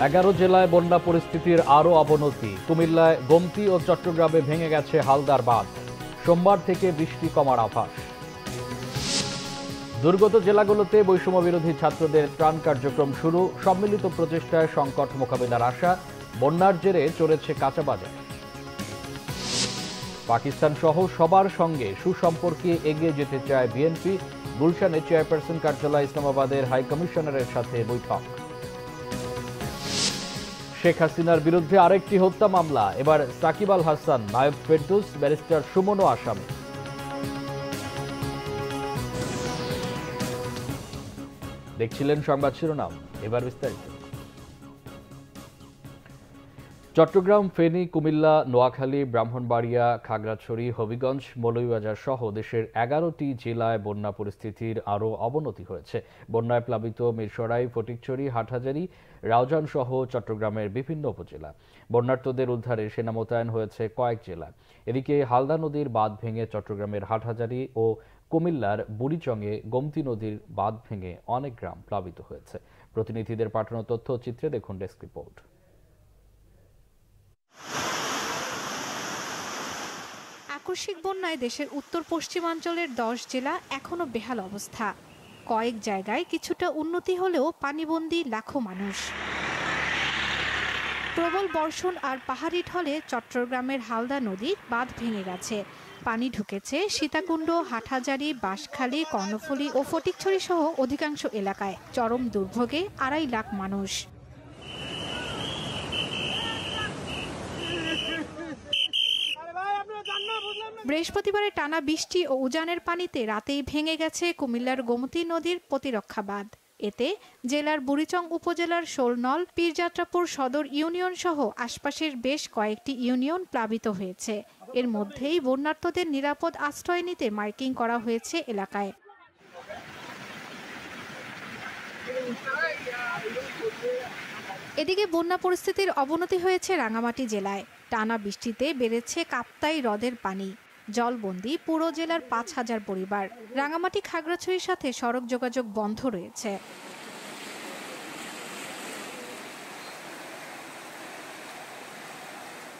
11 জেলায় বন্যা পরিস্থিতির আরও অবনতি। কুমিল্লায় গোমতী ও চট্টগ্রামে ভেঙে গেছে হালদার বাঁধ। সোমবার থেকে বৃষ্টি কমার আভাস। দুর্গত জেলাগুলোতে বৈষম্য বিরোধী ছাত্রদের ত্রাণ কার্যক্রম শুরু। সম্মিলিত প্রচেষ্টায় সংকট মোকাবিলার আশা। বন্যার জেরে চড়েছে কাঁচা বাজার। পাকিস্তান সহ সবার সঙ্গে সুসম্পর্কে এগিয়ে যেতে চায় বিএনপি। গুলশানে চেয়ারপারসন কার্যালয় ইসলামাবাদের হাই কমিশনারের সাথে বৈঠক। শেখ হাসিনার বিরুদ্ধে আরেকটি হত্যা মামলা। এবার সাকিব আল হাসান, নায়েব ফেরদৌস, ব্যারিস্টার সুমনও আসামি। দেখছিলেন সংবাদ শিরোনাম, এবার বিস্তারিত। চট্টগ্রাম, ফেনী, কুমিল্লা, নোয়াখালী, ব্রাহ্মণবাড়িয়া, খাগড়াছড়ি, হবিগঞ্জ, মৌলভীবাজার সহ দেশের 11টি জেলায় বন্যা পরিস্থিতির আরও অবনতি হয়েছে। বন্যায় প্লাবিত মিরসরাই, ফটিকছড়ি, হাটহাজারী, রাউজান সহ চট্টগ্রামের বিভিন্ন উপজেলা। বন্যার্তদের উদ্ধারে সেনা মোতায়েন হয়েছে কয়েক জেলায়। এদিকে হালদা নদীর বাঁধ ভেঙে চট্টগ্রামের হাটহাজারী ও কুমিল্লার বুড়িচংয়ে গোমতী নদীর বাঁধ ভেঙে অনেক গ্রাম প্লাবিত হয়েছে। প্রতিনিধিদের পাঠানো তথ্য চিত্রে দেখুন ডেস্ক রিপোর্ট। আকস্মিক বন্যায় দেশের উত্তর পশ্চিমাঞ্চলের 10 জেলা এখনো বেহাল অবস্থা। কয়েক জায়গায় কিছুটা উন্নতি হলেও পানিবন্দী লাখো মানুষ। প্রবল বর্ষণ আর পাহাড়ি ঢলে চট্টগ্রামের হালদা নদীর বাঁধ ভেঙে গেছে। পানি ঢুকেছে সীতাকুণ্ড, হাটহাজারী, বাঁশখালী, কর্ণফুলী ও ফটিকছড়ি সহ অধিকাংশ এলাকায়। চরম দুর্ভোগে 2.5 লাখ মানুষ। বৃহস্পতিবারে টানা বৃষ্টি ও উজানের পানিতে রাতেই ভেঙে গেছে কুমিল্লার গোমতী নদীর প্রতিরক্ষা বাঁধ। এতে জেলার বুড়িচং উপজেলার শোলনল, পীরযাত্রাপুর সদর ইউনিয়ন সহ আশপাশের বেশ কয়েকটি ইউনিয়ন প্লাবিত হয়েছে। এর মধ্যেই বন্যার্তদের নিরাপদ আশ্রয় নিতে মাইকিং করা হয়েছে এলাকায়। এদিকে বন্যা পরিস্থিতির অবনতি হয়েছে রাঙামাটি জেলায়। টানা বৃষ্টিতে বেড়েছে কাপ্তাই হ্রদের পানি। জলবন্দি পুরো জেলার 5,000 পরিবার। রাঙামাটি খাগড়াছড়ির সাথে সড়ক যোগাযোগ বন্ধ রয়েছে।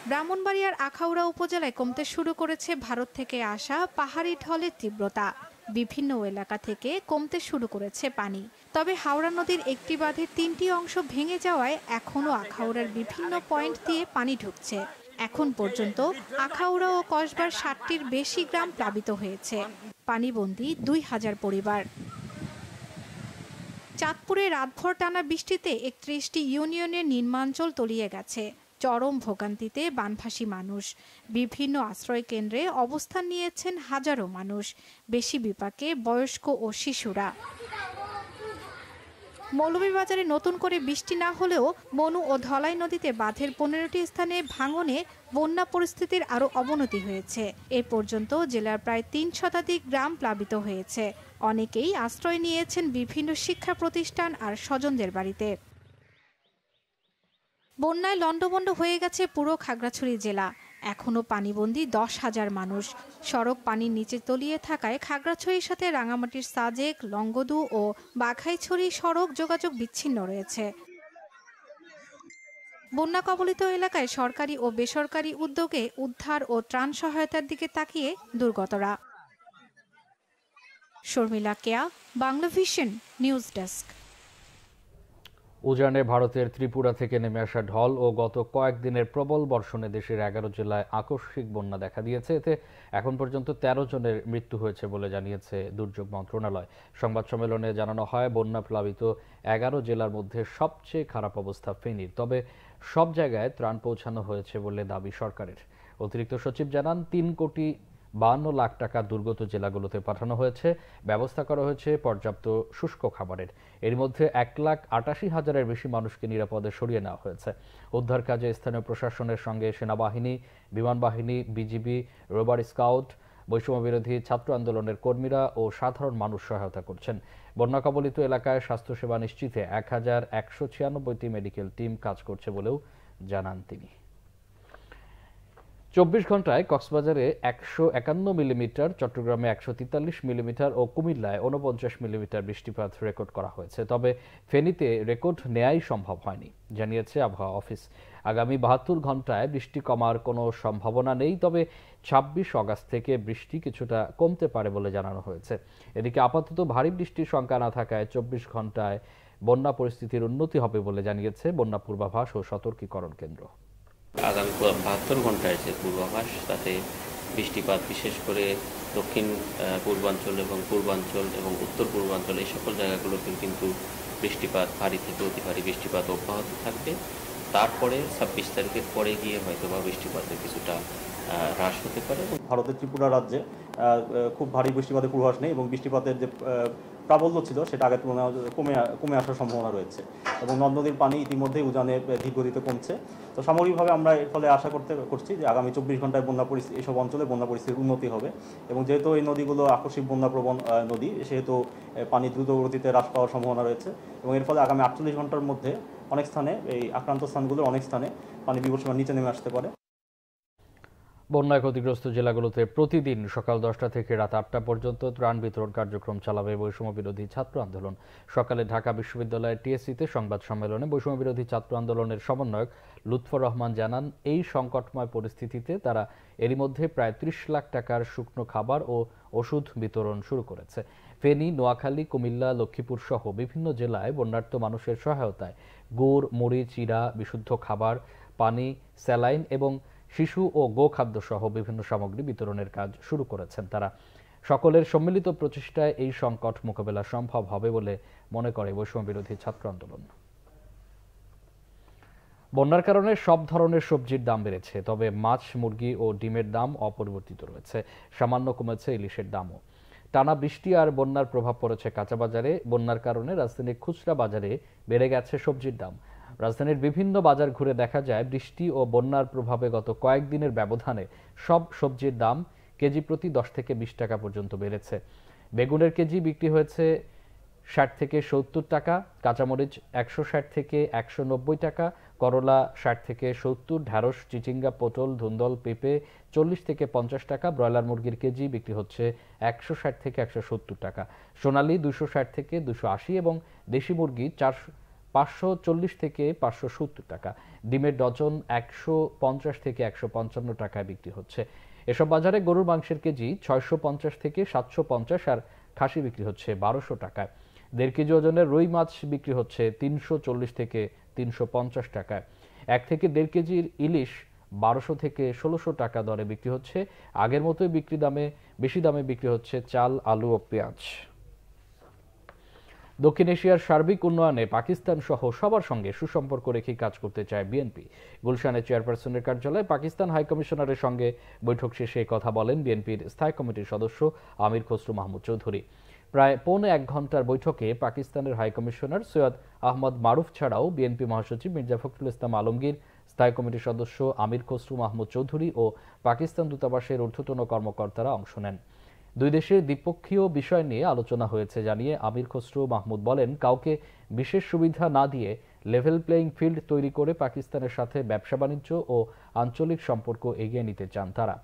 ব্রাহ্মণবাড়িয়ার আখাউড়া উপজেলায় কমতে শুরু করেছে ভারত থেকে আসা পাহাড়ি ঢলের তীব্রতা। বিভিন্ন এলাকা থেকে কমতে শুরু করেছে পানি। তবে হাওড়া নদীর একটি বাঁধের 3টি অংশ ভেঙে যাওয়ায় এখনও আখাউড়ার বিভিন্ন পয়েন্ট দিয়ে পানি ঢুকছে। এখন পর্যন্ত আখাউড়া ও কসবার 60টির বেশি গ্রাম প্লাবিত হয়েছে। পানিবন্দী 2,000 পরিবার। চাঁদপুরে রাতভর টানা বৃষ্টিতে 31টি ইউনিয়নের নিম্নাঞ্চল তলিয়ে গেছে। চরম ভোগান্তিতে বানভাসী মানুষ। বিভিন্ন আশ্রয় কেন্দ্রে অবস্থান নিয়েছেন হাজারো মানুষ। বেশি বিপাকে বয়স্ক ও শিশুরা। মৌলভীবাজারে নতুন করে বৃষ্টি না হলেও মনু ও ধলাই নদীতে বাঁধের 15টি স্থানে ভাঙনে বন্যা পরিস্থিতির আরও অবনতি হয়েছে। এ পর্যন্ত জেলার প্রায় 3 শতাধিক গ্রাম প্লাবিত হয়েছে। অনেকেই আশ্রয় নিয়েছেন বিভিন্ন শিক্ষা প্রতিষ্ঠান আর স্বজনদের বাড়িতে। বন্যায় লণ্ডভণ্ড হয়ে গেছে পুরো খাগড়াছড়ি জেলা। এখনও পানিবন্দী 10,000 মানুষ। সড়ক পানির নিচে তলিয়ে থাকায় খাগড়াছড়ির সাথে রাঙামাটির সাজেক, লংগদু ও বাঘাইছড়ি সড়ক যোগাযোগ বিচ্ছিন্ন রয়েছে। বন্যা কবলিত এলাকায় সরকারি ও বেসরকারি উদ্যোগে উদ্ধার ও ত্রাণ সহায়তার দিকে তাকিয়ে দুর্গতরা। শর্মিলা কেয়া, বাংলাভিশন নিউজ ডেস্ক। উজানে ভারতের ত্রিপুরা থেকে নেমে আসা ঢল ও গত কয়েকদিনের প্রবল বর্ষণে দেশের 11 জেলায় আকস্মিক বন্যা দেখা দিয়েছে। এতে এখন পর্যন্ত 13 জনের মৃত্যু হয়েছে বলে জানিয়েছে দুর্যোগ মন্ত্রণালয়। সংবাদ সম্মেলনে জানানো হয়, বন্যা প্লাবিত 11 জেলার মধ্যে সবচেয়ে খারাপ অবস্থা ফেনীর। তবে সব জায়গায় ত্রাণ পৌঁছানো হয়েছে বলে দাবি সরকারের। অতিরিক্ত সচিব জানান, 3,52 লাখ টাকা দুর্গত জেলাগুলোতে পাঠানো হয়েছে। ব্যবস্থা করা হয়েছে পর্যাপ্ত শুষ্ক খাবারের। এর মধ্যে 1,88,000-এর বেশি মানুষকে নিরাপদে সরিয়ে নেওয়া হয়েছে। উদ্ধার কাজে স্থানীয় প্রশাসনের সঙ্গে সেনাবাহিনী, বিমান বাহিনী, বিজিবি, রোভার স্কাউট, বৈষম্য বিরোধী ছাত্র আন্দোলনের কর্মীরা ও সাধারণ মানুষ সহায়তা করছেন। বন্যা কবলিত এলাকায় স্বাস্থ্যসেবা নিশ্চিতে 1,196টি মেডিকেল টিম কাজ করছে বলেও জানান তিনি। 24 ঘন্টায় কক্সবাজারে 151 মিলিমিটার, চট্টগ্রামে 143 মিলিমিটার ও কুমিল্লায় 49 মিলিমিটার বৃষ্টিপাত রেকর্ড করা হয়েছে। তবে ফেনীতে রেকর্ড নেয়াই সম্ভব হয়নি, জানিয়েছে আবহাওয়া অফিস। আগামী 72 ঘন্টায় বৃষ্টি কমার কোনো সম্ভাবনা নেই, তবে 26 অগাস্ট থেকে বৃষ্টি কিছুটা কমতে পারে বলে জানানো হয়েছে। এদিকে আপাতত ভারী বৃষ্টির শঙ্কা না থাকায় 24 ঘন্টায় বন্যা পরিস্থিতির উন্নতি হবে বলে জানিয়েছে বন্যা পূর্বাভাস ও সতর্কীকরণ কেন্দ্র। আগামী 72 ঘন্টায় যে পূর্বাভাস, তাতে বৃষ্টিপাত বিশেষ করে দক্ষিণ পূর্বাঞ্চল এবং পূর্বাঞ্চল এবং উত্তর পূর্বাঞ্চল এই সকল জায়গাগুলোতে কিন্তু বৃষ্টিপাত, ভারী থেকে অতি ভারী বৃষ্টিপাত অব্যাহত থাকবে। তারপরে 26 তারিখের পরে গিয়ে হয়তো বা বৃষ্টিপাতের কিছুটা হ্রাস হতে পারে। ভারতের ত্রিপুরা রাজ্যে খুব ভারী বৃষ্টিপাতের পূর্বাভাস নেই এবং বৃষ্টিপাতের যে প্রাবল্য ছিল সেটা আগের তুলনায় কমে আসার সম্ভাবনা রয়েছে এবং নদ নদীর পানি ইতিমধ্যেই উজানে ধীরগতিতে কমছে। তো সামগ্রিকভাবে আমরা এর ফলে আশা করছি যে আগামী 24 ঘন্টায় বন্যা পরিস্থিতি এসব অঞ্চলে বন্যা পরিস্থিতির উন্নতি হবে এবং যেহেতু এই নদীগুলো আকস্মিক বন্যাপ্রবণ নদী, সেহেতু পানি দ্রুত গতিতে হ্রাস পাওয়ার সম্ভাবনা রয়েছে এবং এর ফলে আগামী 48 ঘন্টার মধ্যে অনেক স্থানে, এই আক্রান্ত স্থানগুলোর অনেক স্থানে পানি বিপদসীমার নিচে নেমে আসতে পারে। বন্যায় ক্ষতিগ্রস্ত জেলাগুলোতে প্রতিদিন সকাল 10টা থেকে রাত 8টা পর্যন্ত ত্রাণ বিতরণ কার্যক্রম চালাবে বৈষম্য বিরোধী ছাত্র আন্দোলন। সকালে ঢাকা বিশ্ববিদ্যালয়ের টিএসসিতে সংবাদ সম্মেলনে বৈষম্য বিরোধী ছাত্র আন্দোলনের সমন্বয়ক লুৎফর রহমান জানান, এই সংকটময় পরিস্থিতিতে তারা এরই মধ্যে প্রায় 30 লাখ টাকার শুকনো খাবার ও ওষুধ বিতরণ শুরু করেছে। ফেনী, নোয়াখালী, কুমিল্লা, লক্ষ্মীপুর সহ বিভিন্ন জেলায় বন্যার্ত মানুষের সহায়তায় গুড়, মুড়ি, চিড়া, বিশুদ্ধ খাবার, পানি, স্যালাইন এবং শিশু ও গোখাদ্য সহ বিভিন্ন সামগ্রী বিতরণের কাজ শুরু করেছেন তারা। সকলের সম্মিলিত প্রচেষ্টায় এই সংকট মোকাবেলা সম্ভব হবে বলে মনে করে বৈষম্য বিরোধী ছাত্র আন্দোলন। বন্যার কারণে সব ধরনের সবজির দাম বেড়েছে, তবে মাছ, মুরগি ও ডিমের দাম অপরিবর্তিত রয়েছে। সামান্য কমেছে ইলিশের দামও। টানা বৃষ্টি আর বন্যার প্রভাব পড়েছে কাঁচা বাজারে। বন্যার কারণে রাজধানীর খুচরা বাজারে বেড়ে গেছে সবজির দাম। রাজধানীর বিভিন্ন বাজার ঘুরে দেখা যায়, বৃষ্টি ও বন্যার প্রভাবে গত কয়েকদিনের ব্যবধানে সব সবজির দাম কেজি প্রতি 10 থেকে 20 টাকা পর্যন্ত বেড়েছে। বেগুনের কেজি বিক্রি হয়েছে 60 থেকে 70 টাকা, কাঁচামরিচ 160 থেকে 190 টাকা, করলা 60 থেকে 70, ঢ্যাঁড়স, চিচিঙ্গা, পটল, ধুন্দল, পেঁপে 40 থেকে 50 টাকা, ব্রয়লার মুরগির কেজি বিক্রি হচ্ছে 160 থেকে 170 টাকা, সোনালী 260 থেকে 280 এবং দেশি মুরগি 540 থেকে 570 টাকা। ডিমের ডজন 150 থেকে 155 টাকায় বিক্রি হচ্ছে। এসব বাজারে গরুর মাংসের কেজি 650 থেকে 750 আর খাসি বিক্রি হচ্ছে 1200 টাকায়। 1.5 কেজি ওজনের রুই মাছ বিক্রি হচ্ছে 340 থেকে 350 টাকায়। 1 থেকে 1.5 কেজির ইলিশ 1200 থেকে 1600 টাকা দরে বিক্রি হচ্ছে। আগের মতোই বেশি দামে বিক্রি হচ্ছে চাল, আলু ও পেঁয়াজ। দক্ষিণ এশিয়ার সার্বিক উন্নয়নে পাকিস্তান সহ সবার সঙ্গে সুসম্পর্ক রেখে কাজ করতে চায় বিএনপি। গুলশানে চেয়ারপারসনের কার্যালয়ে পাকিস্তান হাইকমিশনারের সঙ্গে বৈঠক শেষে কথা বলেন বিএনপির স্থায়ী কমিটির সদস্য আমির খসরু মাহমুদ চৌধুরী। প্রায় পৌনে 1 ঘন্টার বৈঠকে পাকিস্তানের হাইকমিশনার সৈয়দ আহমদ মারুফ ছাড়াও বিএনপি মহাসচিব মির্জা ফখরুল ইসলাম আলমগীর, স্থায়ী কমিটির সদস্য আমির খসরু মাহমুদ চৌধুরী ও পাকিস্তান দূতাবাসের ঊর্ধ্বতন কর্মকর্তারা অংশ নেন। দুই দেশের দ্বিপক্ষীয় বিষয় নিয়ে আলোচনা হয়েছে জানিয়ে আমির খসরু মাহমুদ বলেন, কাউকে বিশেষ সুবিধা না দিয়ে লেভেল প্লেইং ফিল্ড তৈরি করে পাকিস্তানের সাথে ব্যবসা বাণিজ্য ও আঞ্চলিক সম্পর্ক এগিয়ে নিতে চান তারা।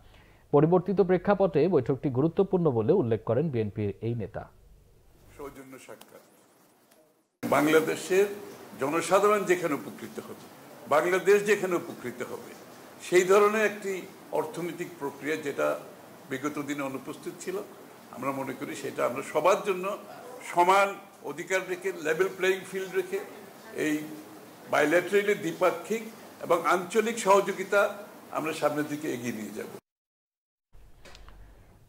পরিবর্তিত প্রেক্ষাপটে বৈঠকটি গুরুত্বপূর্ণ বলে উল্লেখ করেন বিএনপির এই নেতা। সৌজন্য সাক্ষাৎ, বাংলাদেশের জনসাধারণ যেখানে উপকৃত হবে, বাংলাদেশ যেখানে উপকৃত হবে, সেই ধরনের একটি অর্থনৈতিক প্রক্রিয়া যেটা বিগত দিনে অনুপস্থিত ছিল, আমরা মনে করি সেটা আমরা সবার জন্য সমান অধিকার রেখে, লেভেল প্লেইং ফিল্ড রেখে এই বাইল্যাটারালি দ্বিপাক্ষিক এবং আঞ্চলিক সহযোগিতা আমরা সামনের দিকে এগিয়ে নিয়ে যাব।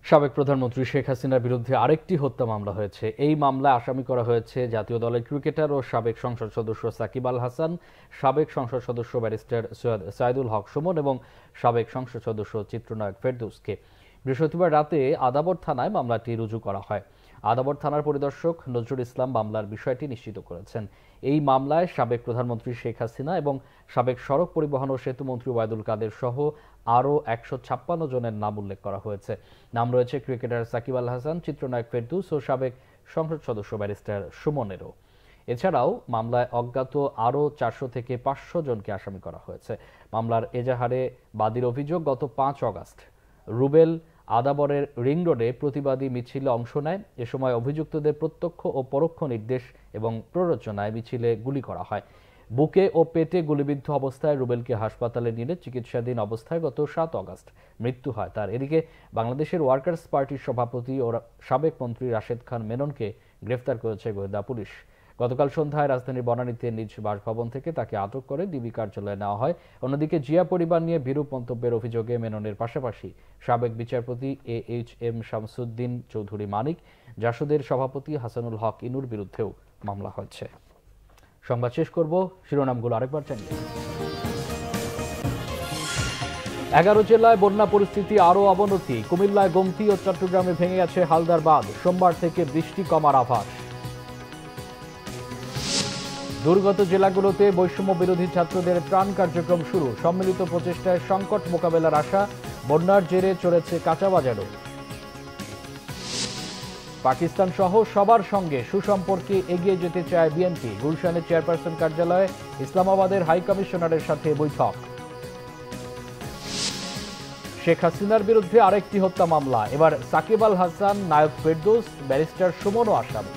সাবেক প্রধানমন্ত্রী শেখ হাসিনার বিরুদ্ধে আরেকটি হত্যা মামলা হয়েছে। এই মামলায় আসামি করা হয়েছে জাতীয় দলের ক্রিকেটার ও সাবেক সংসদ সদস্য সাকিব আল হাসান, সাবেক সংসদ সদস্য ব্যারিস্টার সৈয়দ সাইদুল হক সুমন এবং সাবেক সংসদ সদস্য চিত্রনায়ক ফেরদৌসকে। বৃহস্পতিবার রাতে আদাবর থানায় মামলাটি রুজু করা হয়। আদাবর থানার পরিদর্শক নজরুল ইসলাম মামলার বিষয়টি নিশ্চিত করেছেন। এই মামলায় সাবেক প্রধানমন্ত্রী শেখ হাসিনা এবং সাবেক সড়ক পরিবহন ও সেতু মন্ত্রী ওবায়দুল কাদের সহ আরও 156 জনের নাম উল্লেখ করা হয়েছে। নাম রয়েছে ক্রিকেটার সাকিব আল হাসান, চিত্রনায়ক ফেরদৌস ও সাবেক সংসদ সদস্য ব্যারিস্টার সুমনেরও। এছাড়াও মামলায় অজ্ঞাত আরও 400 থেকে 500 জনকে আসামি করা হয়েছে। মামলার এজাহারে বাদীর অভিযোগ, গত 5 অগাস্ট রুবেল আদাবরের রিং রোডে প্রতিবাদী মিছিলে অংশ নেয়। এ সময় অভিযুক্তদের প্রত্যক্ষ ও পরোক্ষ নির্দেশ এবং প্ররোচনায় মিছিলে গুলি করা হয়। বুকে ও পেটে গুলিবিদ্ধ অবস্থায় রুবেলকে হাসপাতালে নিলে চিকিৎসাধীন অবস্থায় গত 7 অগাস্ট মৃত্যু হয় তার। এদিকে বাংলাদেশের ওয়ার্কার্স পার্টির সভাপতি ও সাবেক মন্ত্রী রাশেদ খান মেননকে গ্রেফতার করেছে গোয়েন্দা পুলিশ। গতকাল সন্ধ্যায় রাজধানীর বনানীতে নিজ বাসভবন থেকে তাকে আটক করে ডিবি কার্যালয়ে নেওয়া হয়। অন্যদিকে জিয়া পরিবার নিয়ে বিরূপ মন্তব্যের অভিযোগে মেননের পাশাপাশি সাবেক বিচারপতি AHM শামসুদ্দিন চৌধুরী মানিক, জাসদের সভাপতি হাসানুল হক ইনুর বিরুদ্ধেও মামলা হয়েছে। সংবাদ শেষ করব শিরোনামগুলো আরেকবার জানিয়ে। 11 জেলায় বন্যা পরিস্থিতি আরও অবনতি। কুমিল্লায় গোমতী ও চট্টগ্রামে ভেঙে গেছে হালদার বাঁধ। সোমবার থেকে বৃষ্টি কমার আভাস। দুর্গত জেলাগুলোতে বৈষম্য বিরোধী ছাত্রদের ত্রাণ কার্যক্রম শুরু। সম্মিলিত প্রচেষ্টায় সংকট মোকাবেলার আশা। বন্যার জেরে চড়েছে কাঁচা বাজারও। পাকিস্তান সহ সবার সঙ্গে সুসম্পর্কে এগিয়ে যেতে চায় বিএনপি। গুলশানের চেয়ারপারসন কার্যালয়ে ইসলামাবাদের হাই কমিশনারের সাথে বৈঠক। শেখ হাসিনার বিরুদ্ধে আরেকটি হত্যা মামলা। এবার সাকিব আল হাসান, নায়ক ফেরদৌস, ব্যারিস্টার সুমনও আসামি।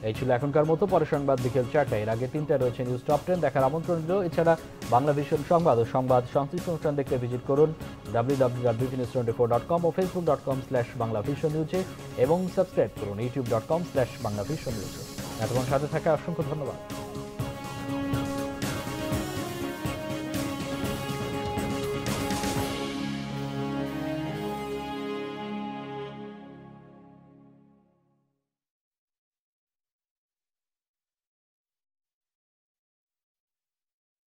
এই ছিল এখনকার মতো। পরে সংবাদ বিকেল 4টায়। এর আগে 3টায় রয়েছে নিউজ টপ 10 দেখার আমন্ত্রণ রইল। এছাড়া বাংলা ভিশন সংবাদ ও সংবাদ সংশ্লিষ্ট অনুষ্ঠান দেখতে ভিজিট করুন www.bvnews24.com ও facebook.com/banglavisionnews এবং সাবস্ক্রাইব করুন youtube.com/banglavisionnews। এতক্ষণ সাথে থাকা অসংখ্য ধন্যবাদ।